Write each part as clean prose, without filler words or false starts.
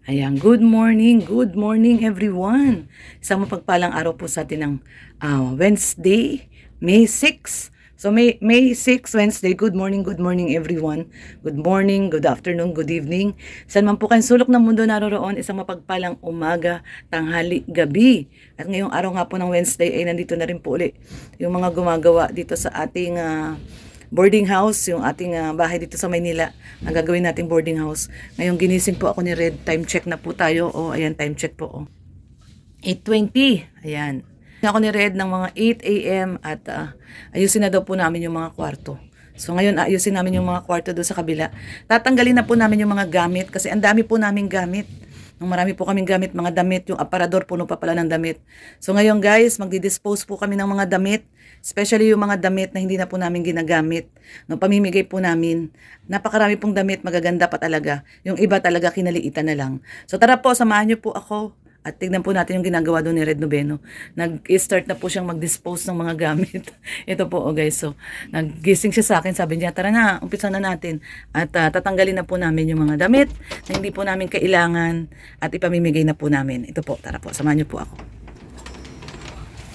Ayan, good morning everyone. Isang mapagpalang araw po sa atin ng Wednesday, May 6. So May 6, Wednesday, good morning everyone. Good morning, good afternoon, good evening. Saan man po kayong sulok ng mundo naroroon, isang mapagpalang umaga, tanghali, gabi. At ngayong araw nga po ng Wednesday ay nandito na rin po uli yung mga gumagawa dito sa ating boarding house, yung ating bahay dito sa Maynila, ang gagawin nating boarding house. Ngayon ginising po ako ni Red, time check na po tayo. Ayan, time check po. 8:20, ayan. Ako ni Red ng mga 8 a.m. at ayusin na daw po namin yung mga kwarto. So ngayon ayusin namin yung mga kwarto doon sa kabila. Tatanggalin na po namin yung mga gamit kasi ang dami po naming gamit. Nung marami po kaming gamit, mga damit, yung aparador puno pa pala ng damit. So ngayon guys, magdi-dispose po kami ng mga damit, especially yung mga damit na hindi na po namin ginagamit. No, pamimigay po namin. Napakarami pong damit, magaganda pa talaga. Yung iba talaga kinaliitan na lang. So tara po, samahan niyo po ako. At tignan po natin yung ginagawa doon ni Red Noveno. Nag-start na po siyang mag-dispose ng mga gamit. Ito po, guys. So, naggising siya sa akin. Sabi niya, tara na, umpisa na natin. At tatanggalin na po namin yung mga damit na hindi po namin kailangan at ipamimigay na po namin. Ito po, tara po, samahan niyo po ako.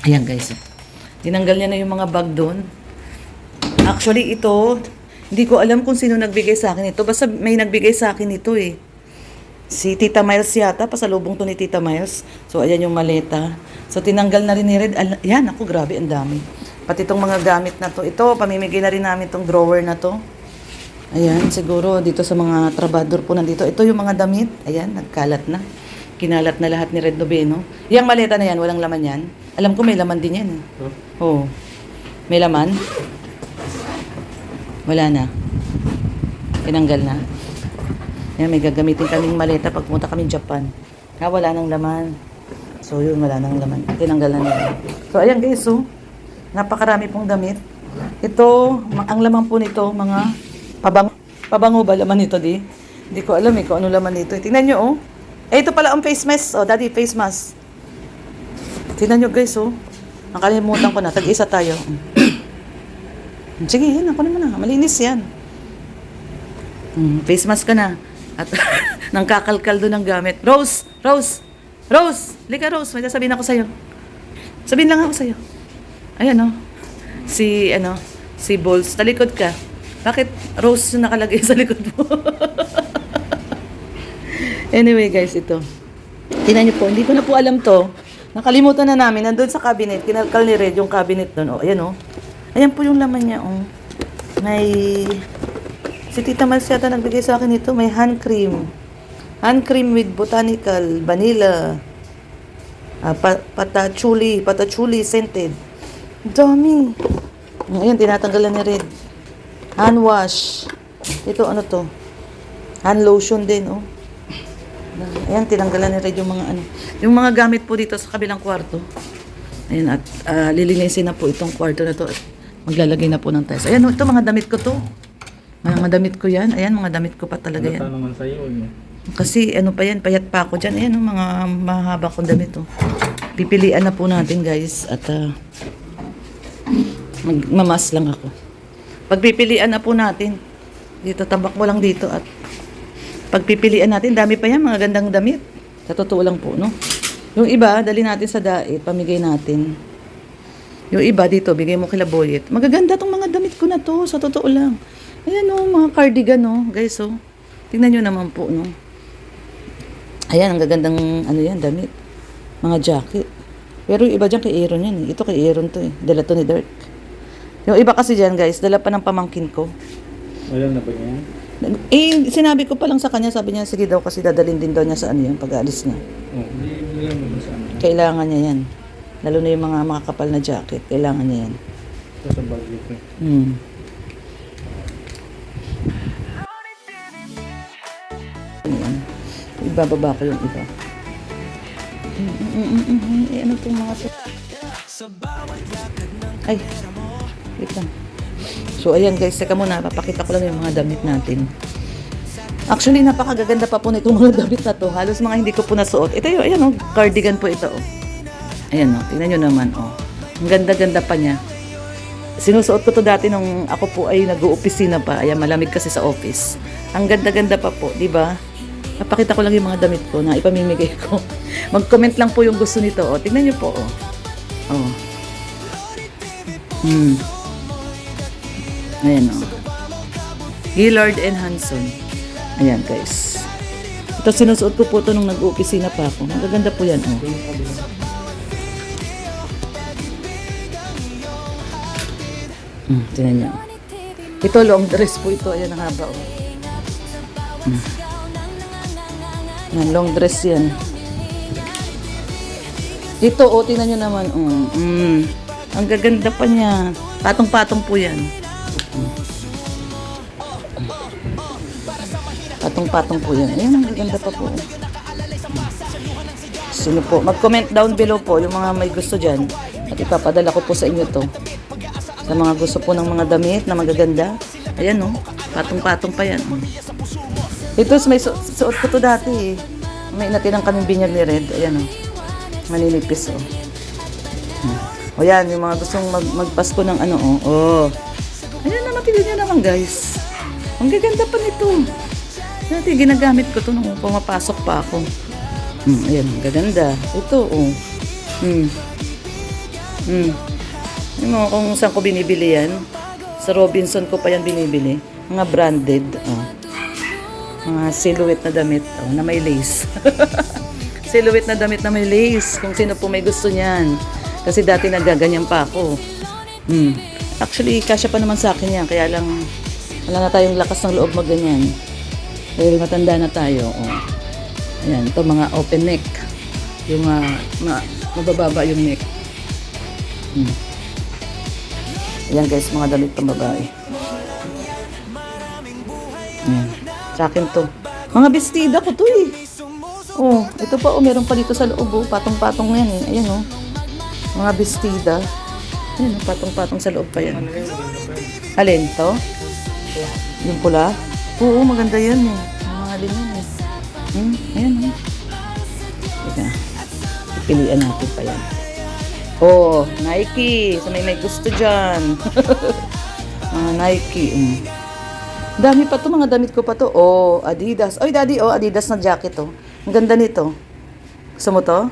Ayan, guys. Tinanggal niya na yung mga bag doon. Actually, ito, hindi ko alam kung sino nagbigay sa akin ito. Basta may nagbigay sa akin ito eh. Si Tita Miles yata, pasalubong to ni Tita Miles. So, ayan yung maleta. So, tinanggal na rin ni Red. Yan, ako, grabe, ang dami. Pati itong mga gamit na to. Ito, pamimigay na rin namin itong drawer na to. Ayan, siguro dito sa mga trabador po nandito. Ito yung mga damit. Ayan, nagkalat na. Kinalat na lahat ni Red Noveno. Yung maleta na yan, walang laman yan. Alam ko may laman din yan. Oh. May laman? Wala na. Tinanggal na. Yan, may gagamitin kaming maleta pag pumunta kami Japan. Wala nang laman. So, yun, wala nang laman. Tinanggal na nila. So, ayan guys, napakarami pong damit. Ito, ang laman po nito, mga pabango ba laman nito, di? Hindi ko alam kung ano laman nito. Tingnan nyo, ito pala ang face mask. Daddy, face mask. Tingnan nyo guys, nakalimutan ko na. Tag-isa tayo. Sige, yan, ako naman na. Malinis yan. Face mask ka na. At nang kakalkal doon ng gamit. Rose! Lika Rose, may sasabihin ako sa'yo. Sabihin lang ako sa'yo. Ayan si Balls, talikod ka. Bakit Rose yung nakalagay sa likod mo? Anyway guys, ito. Tingnan niyo po, hindi ko na po alam to. Nakalimutan na namin, nandun sa cabinet, kinalkal ni Red yung cabinet doon. Ayan Ayan po yung laman niya, May... Si Tita Miles yata nagbigay sa akin ito. May hand cream. Hand cream with botanical, vanilla, patachuli scented. Dami. Ayan, tinatanggalan ni Red. Hand wash. Ito, ano to? Hand lotion din, Ayan, tinanggalan ni Red yung mga Yung mga gamit po dito sa kabilang kwarto. Ayan, at lilinisin na po itong kwarto na to. At maglalagay na po ng tiles. Ayan, ito mga damit ko to. Mga damit ko yan. Ayan, mga damit ko pa talaga yan. Ano naman sa'yo, Kasi pa yan, payat pa ako dyan. Ayan, mga mahaba kong damit, Pipilian na po natin, guys. At magmamas lang ako. Pagpipilian na po natin. Dito, tabak mo lang dito. At pagpipilian natin, dami pa yan, mga gandang damit. Sa totoo lang po, Yung iba, dali natin sa dait, pamigay natin. Yung iba dito, bigay mo kila Boyet. Magaganda tong mga damit ko na to, sa totoo lang. Ayan mga cardigan guys tingnan nyo naman po ayan, ang gagandang yan, damit, mga jacket. Pero yung iba dyan kay Aaron yan ito kay Aaron to dala to ni Dirk. Yung iba kasi dyan guys, dala pa ng pamangkin ko. Alam na ba yan? Sinabi ko pa lang sa kanya, sabi niya sige daw kasi dadalhin din daw niya sa yan pag-alis niya. Alam mo sa amin. Kailangan niya yan, lalo na yung mga makakapal na jacket, kailangan niya yan. Sa bagyo ko. Ibababa ko yung iba. Ano itong mga to? Ay, wait lang. So, ayan guys, teka muna, papakita ko lang yung mga damit natin. Actually, napakagaganda pa po na itong mga damit na to. Halos mga hindi ko po nasuot. Ito yung, ayan cardigan po ito, Ayan tingnan nyo naman, Ang ganda-ganda pa niya. Sinusuot ko to dati nung ako po ay nag-uopisina pa. Ayan, malamig kasi sa office. Ang ganda-ganda pa po, di ba? Napakita ko lang yung mga damit ko na ipamimigay ko. Mag-comment lang po yung gusto nito. O, tingnan niyo po. Oh. Ayan o. Gillard and Hanson. Ayan guys. Ito sinusuot ko po ito nung nag-opisina pa ako. Magaganda po yan. Oh. Tingnan niyo. Ito long dress po ito. Ayan ang haba. Oh. Yan, long dress yan. Ito, tingnan nyo naman. Ang gaganda pa niya. Patong-patong po yan. Patong-patong po yan. Ayan, ang gaganda pa po. Sino po? Mag-comment down below po yung mga may gusto dyan. At ipapadala ko po sa inyo to. Sa mga gusto po ng mga damit na magaganda. Ayan, oh. Patong-patong pa yan. Ito, may suot ko to dati eh. May natinang kaming binyag ni Red. Ayan o. Maninipis o. O yan, yung mga gustong magpasko ng ano o. Oh. Ayan naman, tignan nyo naman guys. Ang gaganda pa nito. Dati ginagamit ko to nung pumapasok pa ako. Ayan, ang gaganda. Ito o. Yung mga kung saan ko binibili yan. Sa Robinson ko pa yan binibili. Mga branded. Mga silhouette na damit na may lace. Silhouette na damit na may lace. Kung sino po may gusto niyan. Kasi dati nagaganyan pa ako. Actually, kasya pa naman sa akin yan. Kaya lang, wala na tayong lakas ng loob magganyan. Dahil matanda na tayo. Ayan, ito mga open neck. Yung mabababa yung neck. Ayan guys, mga damit pang babae. Ayan. Sa akin to. Mga bestida ko to eh. Oh, ito pa oh, meron pa dito sa loob oh. Patong-patong yan eh. Ayan oh. Mga bestida. Ayan oh, patong-patong sa loob pa yan. Alin to? Yung pula? Oo, maganda yan eh. Mga alin yan eh. Ayan oh. Teka. Pipilian natin pa yan. Oh, Nike. So may gusto dyan. Mga Nike. Dami pa to, mga damit ko pa to. Oh, Adidas. Oy, daddy, oh, Adidas na jacket to. Ang ganda nito. Gusto mo to?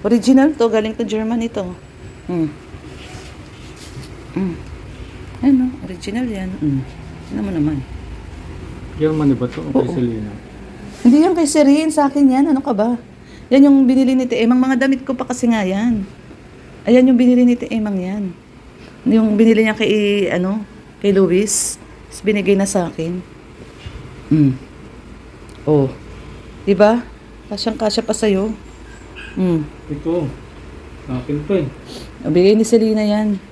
Original to, galing to German ito. Ano, original yan. Ano mo naman? German ba ito o kay Selena? Hindi yan kay Serene, sa akin yan. Ano ka ba? Yan yung binili ni Emang, mga damit ko pa kasi nga yan. Ayan yung binili ni Emang yan. Yung binili niya kay, kay Luis. Binigay na sa akin. Oh. Diba? Kasyang-kasya pa sa'yo. Ito. Akin to eh. Bigay ni Selena yan.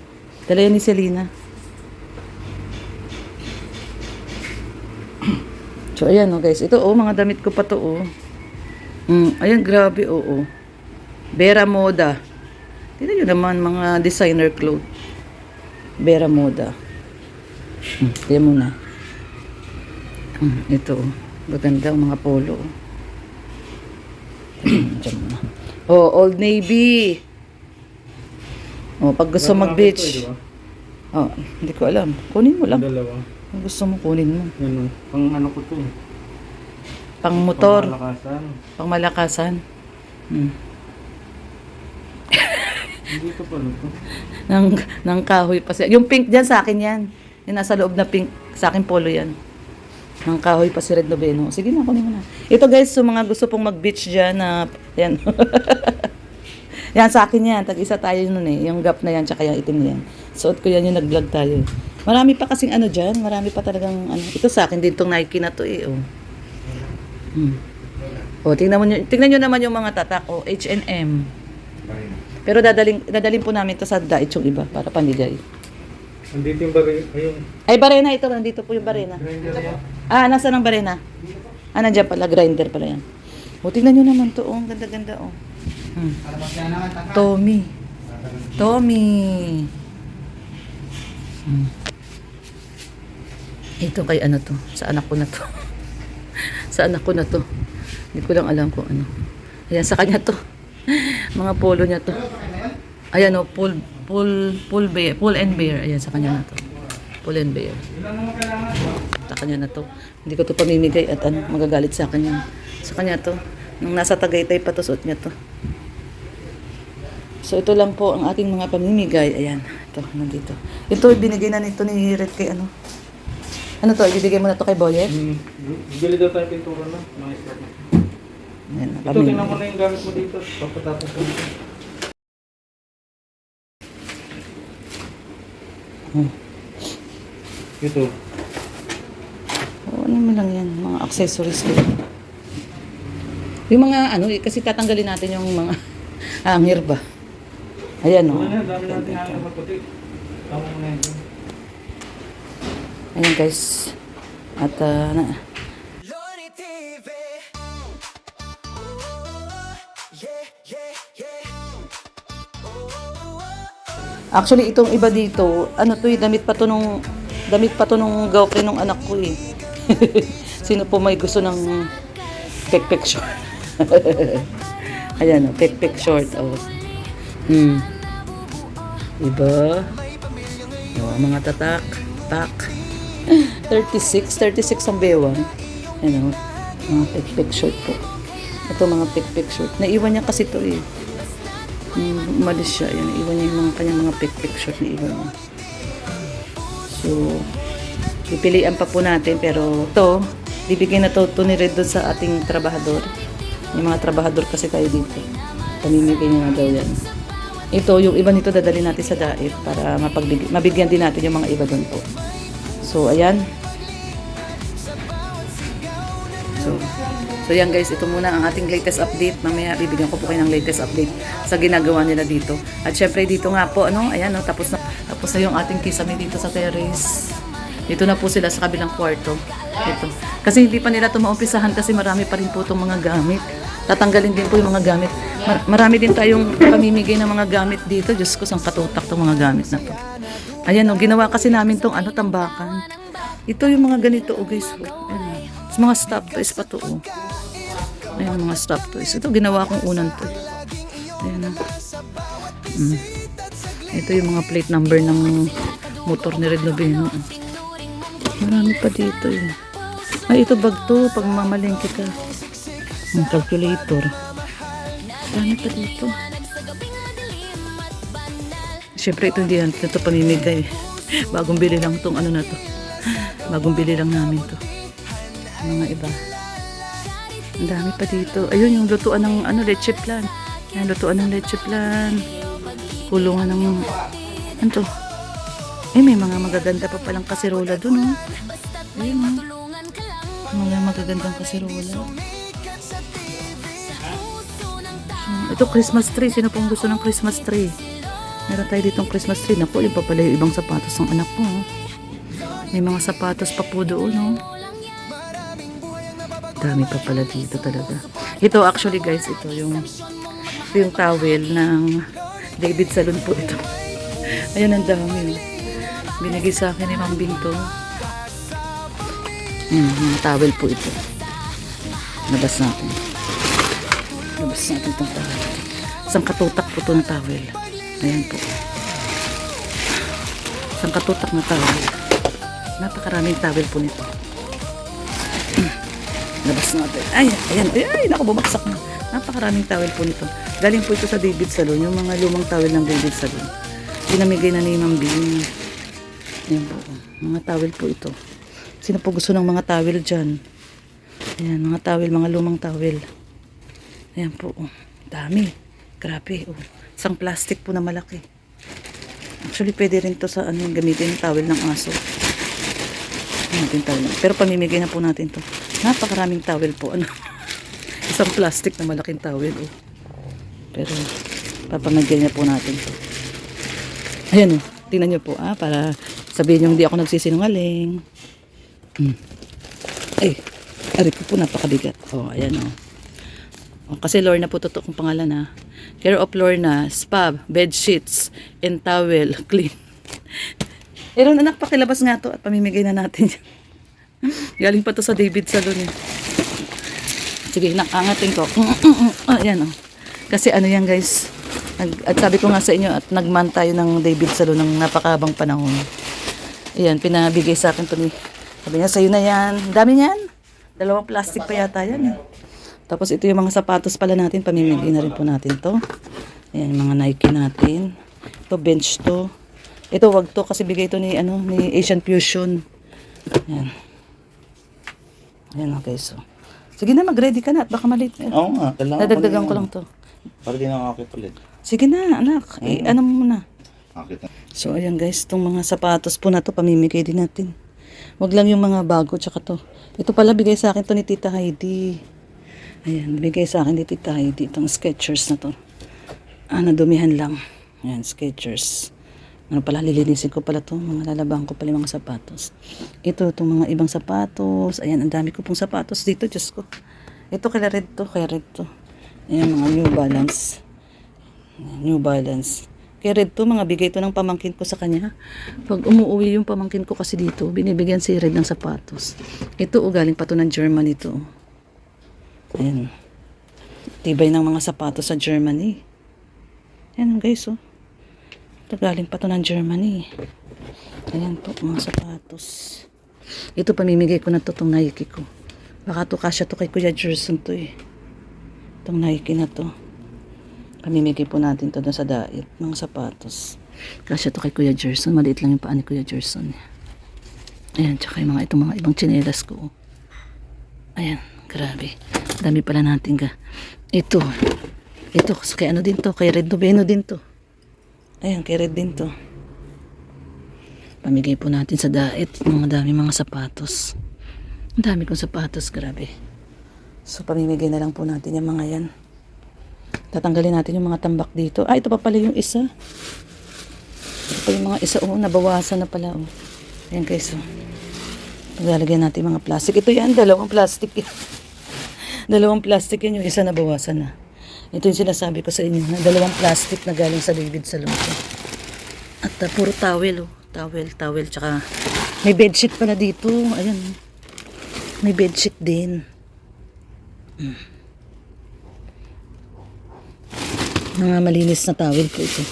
Dala yan ni Selena. So, ayan oh guys. Ito oh, mga damit ko pa to oh. Ayan, grabe oh. Vera Moda. Tignan nyo naman mga designer clothes. Vera Moda. Tignan mo na. Ito. Maganda ang mga polo. Diyan mo na. Oh, Old Navy. Oh, pag gusto mag-beach. Oh, hindi ko alam. Kunin mo lang. Dalawa. Kung gusto mo, kunin mo. Ano? Pang ano ko to eh. Pang motor. Pang malakasan. Pang malakasan. Hindi ko pala to. Nang kahoy pa siya. Yung pink dyan sa akin yan. Yung nasa loob na pink. Sa akin polo yan. Nang kahoy pa si Red Noveno. Sige na, kunin mo na. Ito guys, so mga gusto pong mag-beach dyan na, yan. Yan sa akin yan. Tag-isa tayo nun eh. Yung gap na yan, tsaka yung itim na yan. Suot ko yan yung nag-vlog tayo. Marami pa kasing ano dyan. Marami pa talagang ano. Ito sa akin din tong Nike na to eh. Oh. Oh, tingnan nyo naman yung mga tatak. Oh, H&M. Pero dadalhin po namin to sa Dait yung iba para panigay. Andito yung bari. Ayun. Ay, barena ito. Nandito po yung barena. Nasaan ang barena? Nandiyan pala. Grinder pala yan. O, tingnan nyo naman to. Oh, ang ganda-ganda. Oh. Tommy. Ito kay ano to. Sa anak ko na to. Sa anak ko na to. Hindi ko lang alam kung ano. Ayan, sa kanya to. Mga polo niya to. Ayan o, pull and bear. Ayan, sa kanya na to. Pull and bear. Sa kanya na to. Hindi ko to pamimigay at ano, magagalit sa akin yun. Sa kanya to. Nung nasa Tagaytay pa to, suot niya to. So, ito lang po ang ating mga pamimigay. Ayan. Ito, nandito. Ito, binigay na nito ni Red kay ano. Ano to? Ibibigay mo na to kay Boyet? Bili daw tayo pintura na. Mga stop na. Ayan, Ito, tingnan mo na yung gamit mo dito. Papatapos ko dito. Ito. Oh, ano mo lang yan, mga accessories ko. Yung mga ano, kasi tatanggalin natin yung mga hanger ba. Ayan o. Ano na, dami natin hangin magputi. Tama mo na yun. Ayan guys. At Loni TV. actually itong iba dito, ano to damit pa to nung girlfriend ng anak ko eh. Sino po may gusto ng pek short? Ayan o, pek short. Oh. Iba. Oh, mga tatak, pak. 36 ang bewang. Ano, mga pek short po. Ito mga pek short. Naiwan niya kasi to eh. Umalis siya. Yan, naiwan niya yung mga kanyang mga pek short na iwan niya. So, pipilian pa po natin pero to, bibigyan na to ni Red doon sa ating trabahador. Yung mga trabahador kasi tayo dito. Pamimigay niya na daw yan. Ito, yung iba nito dadali natin sa daip para mabigyan din natin yung mga iba doon po. So, ayan. So yan guys, ito muna ang ating latest update. Mamaya bibigyan ko po kayo ng latest update sa ginagawa nila dito. At syempre dito nga po, ano, ayan, no, tapos na yung ating kisame dito sa terrace. Dito na po sila sa kabilang kwarto. Ito. Kasi hindi pa nila ito maumpisahan kasi marami pa rin po itong mga gamit. Tatanggalin din po yung mga gamit. Marami din tayong pamimigay ng mga gamit dito. Diyos ko, sang katutak itong mga gamit na to. Ayan, no, ginawa kasi namin itong ano, tambakan. Ito yung mga ganito, oh guys. Oh. Ayan. Mga stop toys pa to, oh. Ayan, mga stop toys. Ito, ginawa kong unan to. Ayan, oh. Ito yung mga plate number ng motor ni Red Noveno. Oh. Marami pa dito, eh. Ay, ito bag to, pag mamalengke ka. Ang calculator. Marami pa dito. Siyempre, ito hindi natin ito pamimigay. Bagong bili lang tong ano na to. Bagong bili lang namin to. Mga iba. Ang dami pa dito. Ayun, yung lutuan ng ano, leche plan. Yan, lutuan ng leche plan. Kulungan ng ano to? Eh, may mga magaganda pa palang kaserola dun, oh. Ayun, oh. Mga magagandang kaserola. Ito, Christmas tree. Sino pong gusto ng Christmas tree? Meron tayo ditong Christmas tree. Naku, yung pa pala yung ibang sapatos ng anak ko, oh. May mga sapatos pa po doon, oh. Dami pa pala dito talaga. Ito, actually, guys, ito yung towel ng David Salon po ito. Ayun, ang dami, oh. Binigay sa akin ni Ma'am Binto. Yung towel po ito. Labas natin. Labas natin itong towel. Isang katutak po ito ng towel. Ayan po. Isang katutak na towel. Napakaraming towel po nito. Labas natin. Ay, ayan. Ay, naku, bumagsak na. Napakaraming towel po nito. Galing po ito sa David Salon. Yung mga lumang towel ng David Salon. Pinamigay na ni Ma'am Bin. Ayan po. Mga towel po ito. Sino po gusto ng mga towel dyan? Ayan, mga towel, mga lumang towel. Ayan po. Oh. Dami. Grabe. Oh. Isang plastic po na malaki. Actually, pwede rin to sa ano, gamitin yung towel ng aso. Natin towel. Pero pamimigay na po natin to. Napakaraming towel po. Ano? Isang plastic na malaking towel. Oh. Pero papamigay na po natin to. Ayan oh. Tingnan nyo po para sabihin nyo hindi ako nagsisinungaling. Ay, ari ko po napakabigat. Oh, ayan oh. Oh, kasi Lorna po totoo kong pangalan Care of Lorna, spa, bed sheets, and towel, clean. Eron anak, pakilabas nga to at pamimigay na natin. Galing pa to sa David Salon eh. Sige, nakangatin ko. Ayan oh. Kasi ano yan guys. At sabi ko nga sa inyo at nagman tayo ng David Salon ng napakabang panahon. Ayan, pinabigay sa akin to ni Sabi niya, sa'yo na yan. Ang dami niyan. 2 plastic pa yata yan. Tapos ito yung mga sapatos pala natin. Pamimigay na rin po natin to. Ayan, yung mga Nike natin. Ito, bench to. Ito, wag to kasi bigay to ni Asian Fusion. Ayan. Ayan, okay. So, sige na, mag-ready ka na at baka maliit. Oo nga, kailangan Nadagdagan ko lang to. Para di nakakit ulit. Sige na, anak. Ano mo muna. Akit na. So, ayan guys, itong mga sapatos po na to, pamimigay din natin. Wag lang yung mga bago, tsaka to. Ito pala, bigay sa akin to ni Tita Heidi. Ayan, bigay sa akin ni Tita Heidi. Itong Skechers na to. Nadumihan lang. Ayan, Skechers. Ano pala, lilinisin ko pala to. Mga lalabang ko pala yung mga sapatos. Ito, itong mga ibang sapatos. Ayan, ang dami ko pong sapatos dito, Diyos ko. Ito, kaya red to. Ayan, mga New Balance. New Balance. Kaya red to, mga bigay to ng pamangkin ko sa kanya. Pag umuwi yung pamangkin ko kasi dito, binibigyan si Red ng sapatos. Ito, galing pa to ng Germany to. Ayan. Tibay ng mga sapatos sa Germany. Ayan guys, oh. Ito, galing pa to ng Germany. Ayan po, mga sapatos. Ito, pamimigay ko na to, itong Nike ko. Baka to, kasya to kay Kuya Gerson to eh. Itong Nike na to. Pamimigay po natin to doon sa diet, mga sapatos. Kasya to kay Kuya Gerson. Maliit lang yung paa ni Kuya Gerson. Ayan, tsaka yung itong mga ibang tsinelas ko. Ayan, grabe. Dami pala natin ka. Ito, kay ano din to, kay Red Noveno din to. Ayan, kay Red din to. Pamigay po natin sa diet, mga dami mga sapatos. Ang dami kong sapatos, grabe. So, pamimigay na lang po natin yung mga yan. Tatanggalin natin yung mga tambak dito. Ito pa pala yung isa. Ito pa yung mga isa. Nabawasan na pala. Ayan guys. Paglalagyan natin yung mga plastic. Ito yan, 2 plastic. 2 plastic yan. Yung isa nabawasan na. Ito yung sinasabi ko sa inyo. 2 plastic na galing sa David Salon. At puro towel. Towel. Tsaka may bedsheet pala dito. Ayan. May bedsheet din. Mga malinis na towel po ito.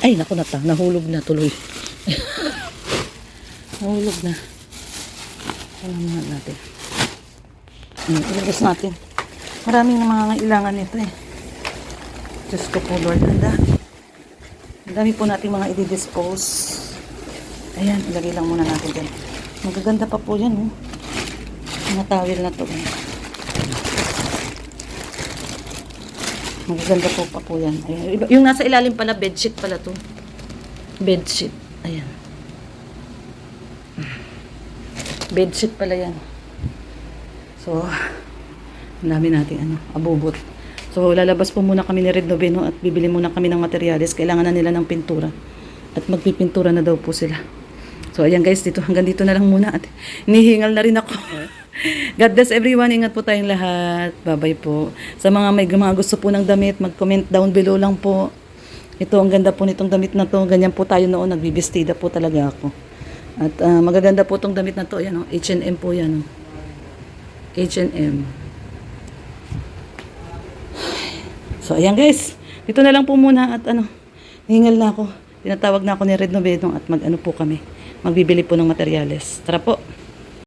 Ay, naku nahulog na tuloy. Nahulog na. Ano naman natin. Ilabas natin. Maraming na mga kailangan nito eh. Diyos ko po Lord, ang dami po natin mga i-dispose. Ayan, ilagay lang muna natin dyan. Magaganda pa po yan, oh. Mga towel na to. Magaganda po yan. Ayan. Yung nasa ilalim pala, bedsheet pala to. Bedsheet. Ayan. Bedsheet pala yan. So, ang dami natin abubot. So, lalabas po muna kami ni Red Noveno at bibili muna kami ng materyales. Kailangan na nila ng pintura. At magpipintura na daw po sila. So, ayan guys, hanggang dito na lang muna. At hinihingal na rin ako. God bless everyone. Ingat po tayong lahat. Bye-bye po. Sa mga may mga gusto po ng damit, mag-comment down below lang po. Ito, ang ganda po nitong damit na to. Ganyan po tayo noon. Nagbibistida po talaga ako. At magaganda po itong damit na to. Ayan, H&M po yan. H&M. So, ayan guys. Dito na lang po muna at hingal na ako. Tinatawag na ako ni Red Noveno at po kami. Magbibili po ng materyales. Tara po.